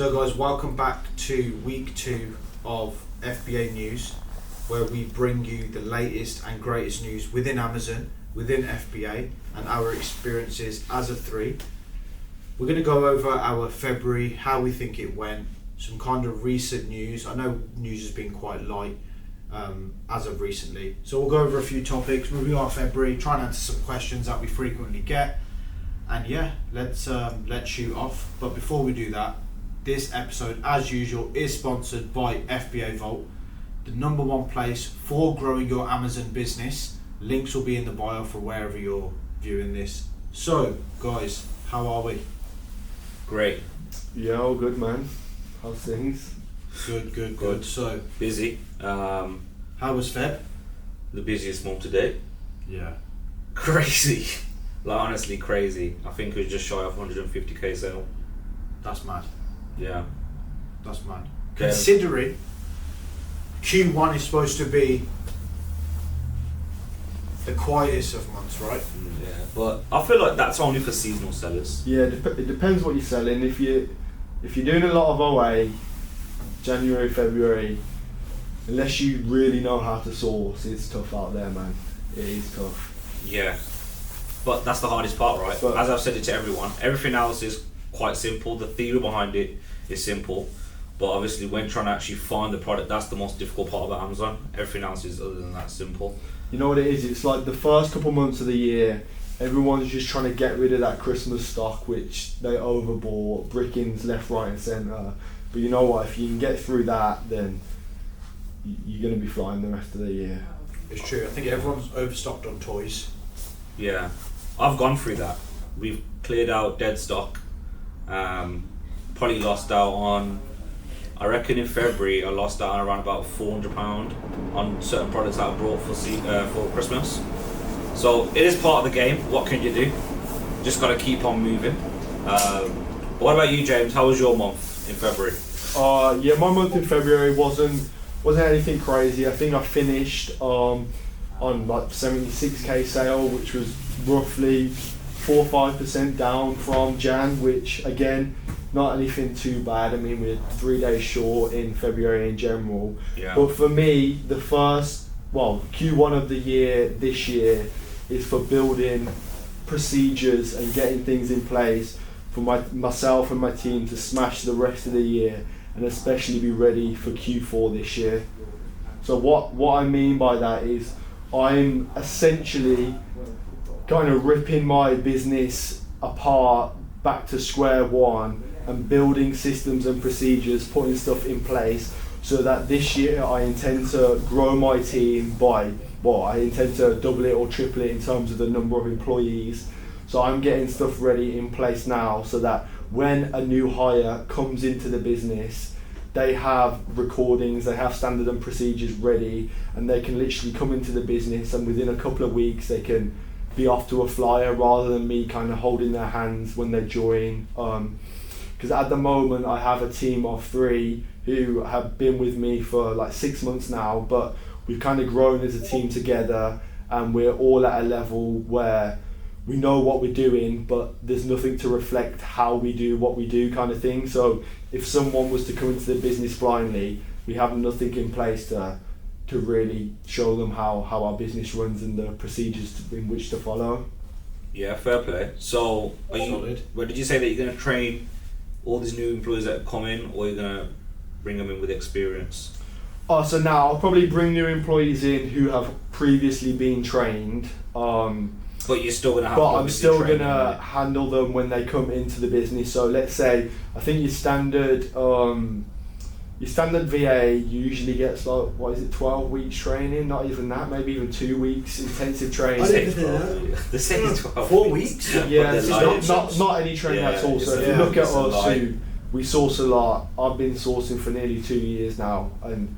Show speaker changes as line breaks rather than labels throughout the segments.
So guys, welcome back to week 2 of Fbanews, where we bring you the latest and greatest news within Amazon, within FBA, and our experiences as a 3. We're going to go over our February, how we think it went, some kind of recent news. I know news has been quite light as of recently. So we'll go over a few topics, review our February, try and answer some questions that we frequently get. And yeah, let's shoot off. But before we do that, this episode, as usual, is sponsored by Fbavault, the number one place for growing your Amazon business. Links will be in the bio for wherever you're viewing this. So, guys, how are we?
Great.
Yeah, all good, man. How's things?
Good. So,
Busy.
how was Feb?
The busiest month to date.
Yeah.
Crazy. Like, honestly, crazy. I think it was just shy of 150k sale.
That's mad.
Yeah.
That's mad.
Okay.
Considering Q1 is supposed to be the quietest of months, right?
Yeah, but I feel like that's only for seasonal sellers.
Yeah, it depends what you're selling. If you're doing a lot of OA, January, February, unless you really know how to source, it's tough out there, man. It is tough.
Yeah. But that's the hardest part, right?
But
as I've said it to everyone, everything else is quite simple. The theory behind it is simple. But obviously when trying to actually find the product, that's the most difficult part about Amazon. Everything else is, other than that, simple.
You know what it is? It's like the first couple months of the year, everyone's just trying to get rid of that Christmas stock, which they overbought, brickings left, right and centre. But you know what? If you can get through that, then you're going to be flying the rest of the year.
It's true. I think everyone's overstocked on toys.
Yeah. I've gone through that. We've cleared out dead stock. Probably lost out on, I reckon in February I lost out on around about £400 on certain products that I brought for Christmas. So it is part of the game. What can you do? Just got to keep on moving. But what about you, James? How was your month in February?
Yeah, my month in February wasn't anything crazy. I think I finished on like 76k sale, which was roughly 4 or 5% down from Jan, which again, not anything too bad. I mean, we're 3 days short in February in general.
Yeah.
But for me, the first, Q1 of the year this year is for building procedures and getting things in place for myself and my team to smash the rest of the year and especially be ready for Q4 this year. So what I mean by that is I'm essentially kind of ripping my business apart back to square one and building systems and procedures, putting stuff in place so that this year I intend to grow my team by, I intend to double it or triple it in terms of the number of employees. So I'm getting stuff ready in place now so that when a new hire comes into the business, they have recordings, they have standard and procedures ready, and they can literally come into the business and within a couple of weeks they can be off to a flyer rather than me kind of holding their hands when they join. Because at the moment I have a team of 3 who have been with me for like 6 months now, but we've kind of grown as a team together and we're all at a level where we know what we're doing, but there's nothing to reflect how we do what we do kind of thing. So if someone was to come into the business blindly, we have nothing in place to really show them how our business runs and the procedures in which to follow.
Yeah, fair play. So, did you say that you're going to train all these new employees that come in, or you're going to bring them in with experience?
So now I'll probably bring new employees in who have previously been trained.
But you're still going to have.
But I'm still going to handle them when they come into the business. So let's say, I think your standard VA usually gets like, 12 weeks training, not even that, maybe even 2 weeks intensive training.
They say 12.
4 weeks?
Yeah, it's not any training at all. So if you look at us, we source a lot. I've been sourcing for nearly 2 years now, and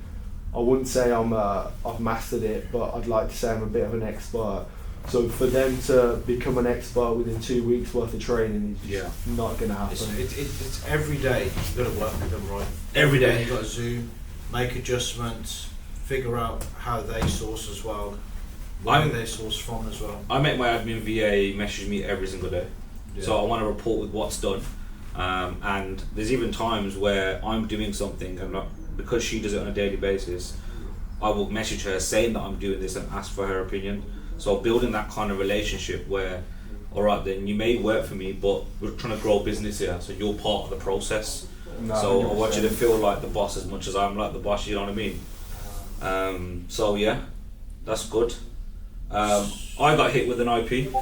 I wouldn't say I've mastered it, but I'd like to say I'm a bit of an expert. So for them to become an expert within 2 weeks worth of training is just not going to happen.
It's every day you've got to work with them, right?
Every day
you've got to Zoom, make adjustments, figure out how they source as well, where they source from as well.
I make my admin VA message me every single day. Yeah. So I want to report with what's done. And there's even times where I'm doing something and because she does it on a daily basis, I will message her saying that I'm doing this and ask for her opinion. So building that kind of relationship where, alright then, you may work for me, but we're trying to grow a business here, so you're part of the process.
No,
so
100%.
I want you to feel like the boss as much as I'm like the boss, you know what I mean? So yeah, that's good. I got hit with an IP.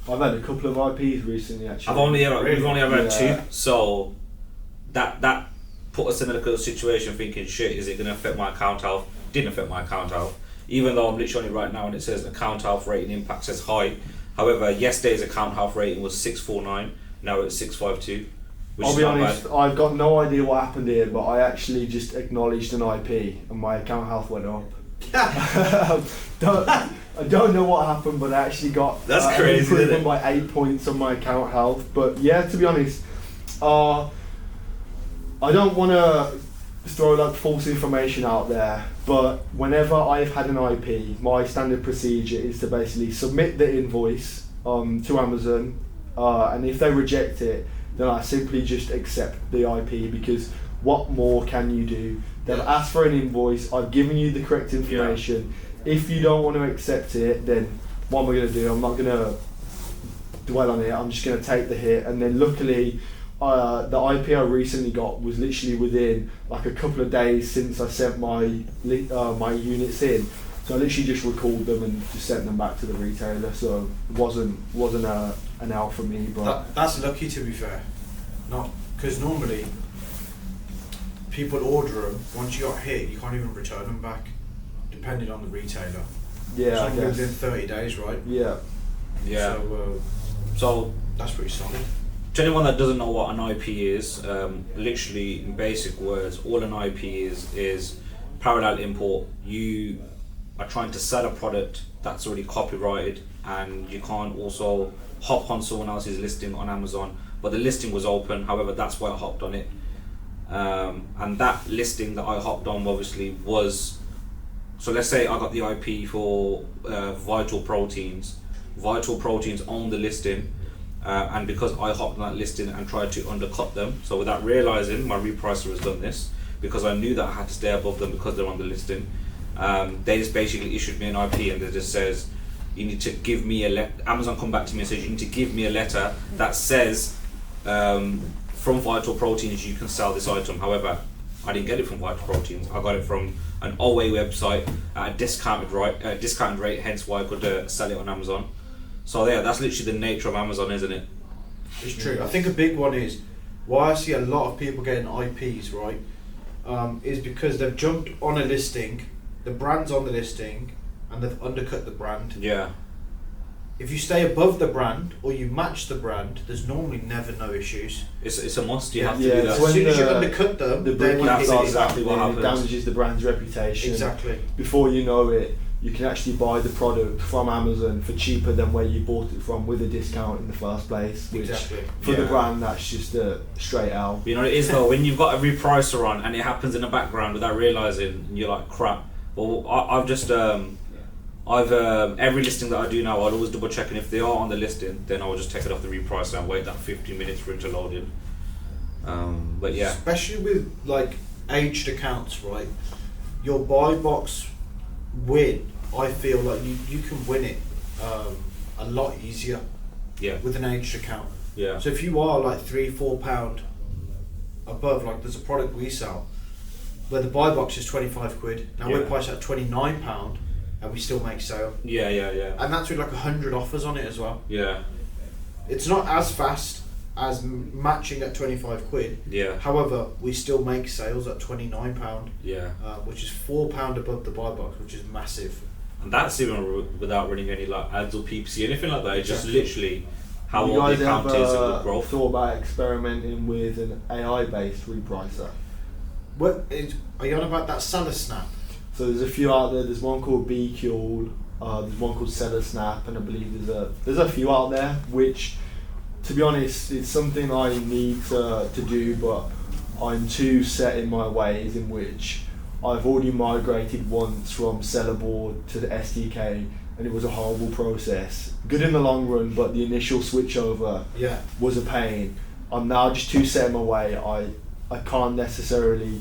I've had a couple of IPs recently actually.
We've only ever had
Yeah.
2, so that put us in a little situation thinking, shit, is it going to affect my account health? Didn't affect my account health, even though I'm literally on it right now and it says account health rating impact says high. However, yesterday's account health rating was 649, now it's 652. Which
I'll
is
be
not
honest,
bad.
I've got no idea what happened here, but I actually just acknowledged an IP and my account health went up. I don't know what happened, but I actually got
That's
an
crazy, isn't
improvement
it?
by 8 points on my account health. But yeah, to be honest, I don't want to throw like false information out there, but whenever I've had an IP, my standard procedure is to basically submit the invoice to Amazon, and if they reject it, then I simply just accept the IP, because what more can you do? They've asked for an invoice, I've given you the correct information. If you don't want to accept it, then what am I going to do? I'm not going to dwell on it, I'm just going to take the hit. And then luckily, the IP I recently got was literally within like a couple of days since I sent my my units in. So I literally just recalled them and just sent them back to the retailer. So it wasn't an L for me, but
That's lucky, to be fair. Not because normally people order them. Once you got hit, you can't even return them back, depending on the retailer.
yeah, I
Something within
guess.
30 days, right?
Yeah.
Yeah.
So that's pretty solid.
To anyone that doesn't know what an IP is, literally in basic words, all an IP is parallel import. You are trying to sell a product that's already copyrighted, and you can't also hop on someone else's listing on Amazon, but the listing was open, however that's why I hopped on it. And that listing that I hopped on obviously was, so let's say I got the IP for Vital Proteins. Vital Proteins owned the listing, and because I hopped on that listing and tried to undercut them, so without realizing, my repricer has done this, because I knew that I had to stay above them because they're on the listing. They just basically issued me an IP and it just says, you need to give me a letter. Amazon come back to me and says, you need to give me a letter that says, from Vital Proteins you can sell this item. However, I didn't get it from Vital Proteins. I got it from an OA website at a discounted rate, hence why I could sell it on Amazon. So yeah, that's literally the nature of Amazon, isn't it?
It's true. I think a big one is why I see a lot of people getting IPs, right, is because they've jumped on a listing, the brand's on the listing, and they've undercut the brand.
Yeah.
If you stay above the brand or you match the brand, there's normally never no issues.
It's a must. You have to
Yeah,
do
it's
that.
As
when
soon as you
the-
undercut them,
the
then
brand
you
that's
hit it.
exactly what
it
happens.
damages the brand's reputation.
Exactly.
Before you know it, you can actually buy the product from Amazon for cheaper than where you bought it from with a discount in the first place. Which
Exactly.
for the
Yeah.
brand, that's just a straight L.
You know what it is though, when you've got a repricer on and it happens in the background without realising, and you're like, crap. Well, I've just every listing that I do now, I'll always double check, and if they are on the listing, then I'll just take it off the repricer and wait that 15 minutes for it to load in. But yeah,
Especially with like aged accounts, right? Your buy box win, I feel like you can win it a lot easier
yeah,
with an aged account.
yeah,
So if you are like £3-4 above, like there's a product we sell where the buy box is 25 quid. Now we're
Yeah.
priced at £29 and we still make sale.
yeah,
And that's with like 100 offers on it as well.
yeah,
It's not as fast as matching at 25 quid.
yeah,
However, we still make sales at £29,
yeah.
which is £4 above the buy box, which is massive.
And that's even without running any like ads or PPC, anything like that. It's just
Exactly.
literally how
you
old
guys
the account is and the
ever
growth.
thought about experimenting with an AI-based repricer?
Are you on about that seller snap?
So there's a few out there. There's one called BQL. There's one called Seller Snap, and I believe there's a few out there. Which, to be honest, it's something I need to do, but I'm too set in my ways, in which I've already migrated once from Sellerboard to the SDK, and it was a horrible process. Good in the long run, but the initial switch over
Yeah.
was a pain. I'm now just too set in my way. I can't necessarily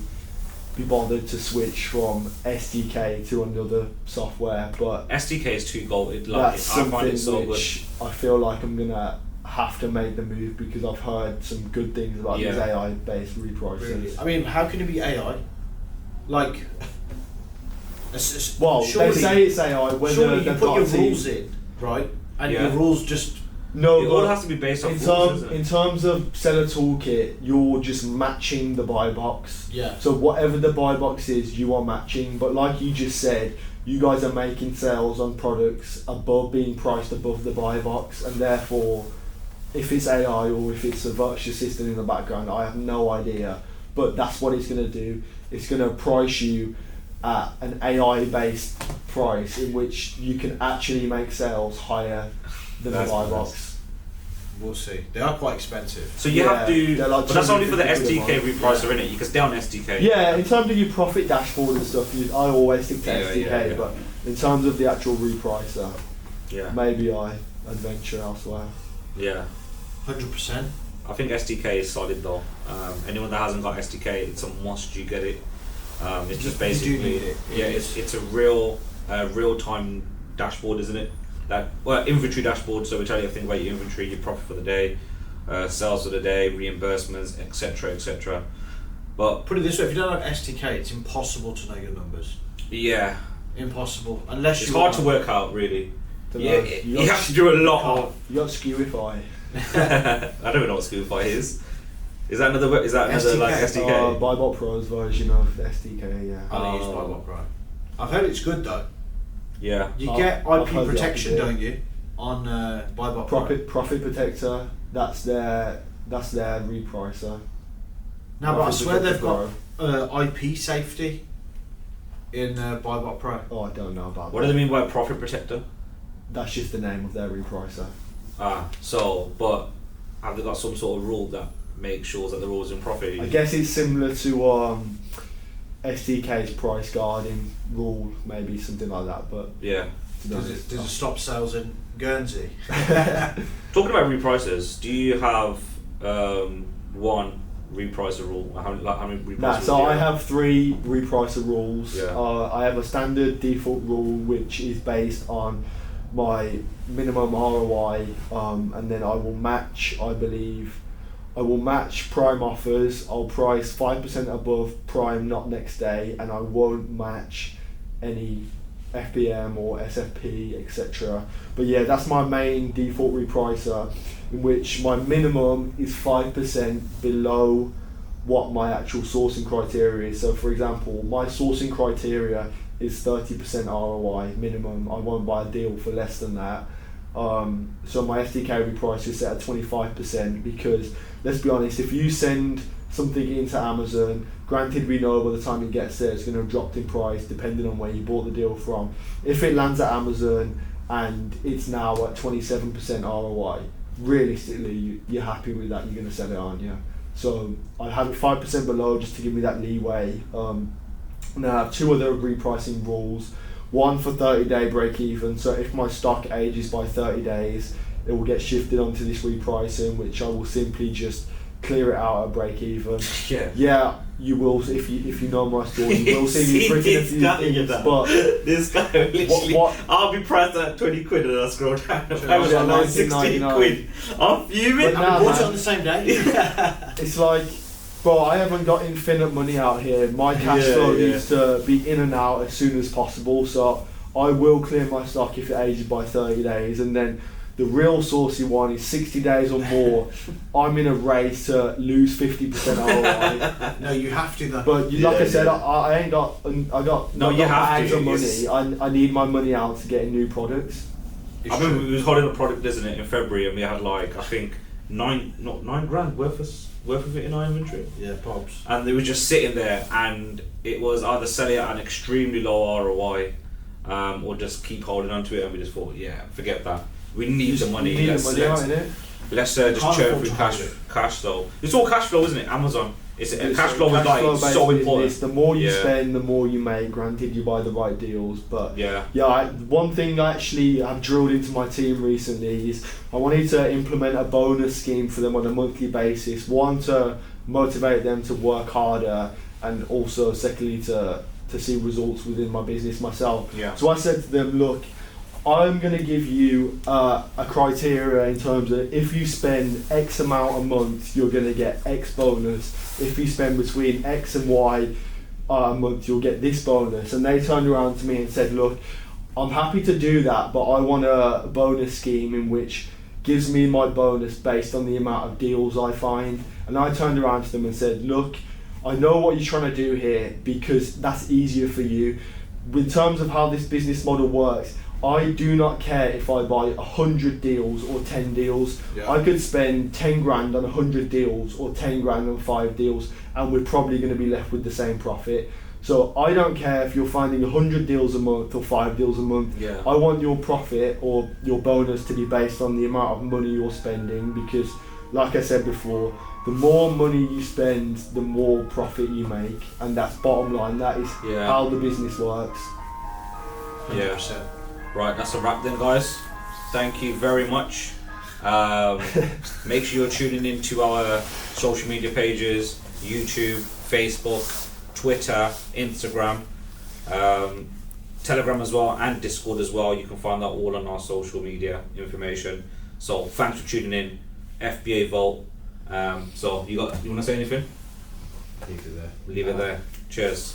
be bothered to switch from SDK to another software, but
SDK is too gold.
that's
I find
something
it so
which I feel like I'm gonna have to make the move because I've heard some good things about these AI-based repricing.
Really? I mean, how can it be AI? Like,
Well,
surely,
they say it's AI. Whether
surely you
they've
put
got
your
a team-
rules in, right? And
Yeah.
your rules just
No,
It all
but
has to be based on
in,
rules, isn't it?
in terms of seller toolkit, you're just matching the buy box.
yeah.
So whatever the buy box is, you are matching. But like you just said, you guys are making sales on products above being priced above the buy box, and therefore, if it's AI or if it's a virtual assistant in the background, I have no idea. But that's what it's going to do. It's going to price you at an AI-based price in which you can actually make sales higher than
That's
the buy
nice.
box.
We'll see. They are quite expensive.
So you have
Yeah,
to,
they're like
but that's only for the
250
SDK
quid a month.
repricer, innit? You can stay on SDK.
Yeah, in terms of your profit dashboard and stuff, I always stick to
Yeah,
SDK,
yeah, yeah.
but in terms of the actual repricer,
Yeah.
maybe I adventure elsewhere.
Yeah.
100%.
I think SDK is solid though. Anyone that hasn't got SDK, it's a must. You get it. It's just
You do
basically
need it.
yeah.
It
It's a real time dashboard, isn't it? Inventory dashboard. So we tell you everything about your inventory, your profit for the day, sales for the day, reimbursements, etc., etc. But
Put it this way: if you don't have STK, it's impossible to know your numbers.
yeah,
Impossible, unless
it's
you
hard
are-
to work out really.
Don't
Yeah,
know.
you have to do a lot of.
You got Skewify.
I don't even know what Spotify is. Is that another? Is that another like
SDK?
SDK?
Buybot Pro's version of SDK, yeah.
I don't use
Oh.
Bybot Pro. I've heard it's good though.
Yeah.
You
I've-
get
I've
IP
heard the
protection,
opposite.
don't you, on Bybot Pro?
Profit Protector, that's their repricer.
No, but I
Profit
swear they've
Protector
got IP safety in Bybot Pro.
Oh, I don't know about
What
that.
do they mean by profit protector?
That's just the name of their repricer.
But have they got some sort of rule that makes sure that the rules in profit?
I guess it's similar to SDK's price guarding rule, maybe something like that. But
Yeah.
to be honest,
Does it stop sales in Guernsey?
Talking about reprices, do you have one repricer rule? How many repricer
Nah,
rules
so
do you
I have 3 repricer rules.
Yeah.
I have a standard default rule which is based on my minimum ROI, and then I will match. I will match prime offers. I'll price 5% above prime, not next day, and I won't match any FBM or SFP, etc. But yeah, that's my main default repricer, in which my minimum is 5% below what my actual sourcing criteria is. So for example, my sourcing criteria is 30% ROI minimum. I won't buy a deal for less than that. So my SDK reprice is set at 25%, because let's be honest, if you send something into Amazon, granted we know by the time it gets there it's going to have dropped in price depending on where you bought the deal from. If it lands at Amazon and it's now at 27% ROI, realistically you're happy with that, you're going to sell it, aren't you? So I have it 5% below just to give me that leeway. Now I have 2 other repricing rules. One for 30-day break even, so if my stock ages by 30 days, it will get shifted onto this repricing, which I will simply just clear it out at break even.
Yeah.
Yeah, you will, if you know my story, you will see me breaking a
this
few
guy,
things, but
this guy literally,
what-
I'll be priced at 20 quid and I scroll down. If
Sure.
I was
Yeah,
on like 16
19.99.
quid, I'm fuming.
But now-
And we bought it
man.
on the same day.
it's like, bro, I haven't got infinite money out here. My cash
Yeah,
flow
yeah.
needs to be in and out as soon as possible, so I will clear my stock if it ages by 30 days, and then the real saucy one is 60 days or more. I'm in a race to lose 50% ROI.
No, you have to though.
But like I said,
yeah.
I ain't got, I got,
No,
I
you
got
have
bags
to.
of
It's-
money. I need my money out to get new products.
It's
I remember
true.
we was holding a product, isn't it, in February, and we had like, I think, $9 grand worth of it in our inventory.
Yeah, Bob's.
And they were just sitting there, and it was either selling at an extremely low ROI, or just keep holding on to it, and we just thought, yeah, forget that. We need the money.
You need
Let's
the money out, innit?
just
Can't
churn
afford
through
to hold it.
cash though. It's all cash flow, isn't it? Amazon. It's cash flow is like so important.
The more you spend, the more you make. Granted, you buy the right deals, but one thing actually I've drilled into my team recently is I wanted to implement a bonus scheme for them on a monthly basis. One, to motivate them to work harder, and also secondly to see results within my business myself. So I said to them, look, I'm going to give you a criteria in terms of if you spend X amount a month, you're going to get X bonus. If you spend between X and Y a month, you'll get this bonus. And they turned around to me and said, look, I'm happy to do that, but I want a bonus scheme in which gives me my bonus based on the amount of deals I find. And I turned around to them and said, look, I know what you're trying to do here because that's easier for you. In terms of how this business model works, I do not care if I buy 100 deals or 10 deals. I could spend 10 grand on 100 deals or 10 grand on 5 deals, and we're probably going to be left with the same profit. So I don't care if you're finding 100 deals a month or 5 deals a month. I want your profit or your bonus to be based on the amount of money you're spending, because like I said before, the more money you spend, the more profit you make, and that's bottom line. That is how the business works.
100%.
Right, that's a wrap then, guys. Thank you very much. Make sure you're tuning into our social media pages: YouTube, Facebook, Twitter, Instagram, Telegram as well, and Discord as well. You can find that all on our social media information. So thanks for tuning in. Fbavault. So you want to say anything?
Leave it there.
Leave it there. Cheers.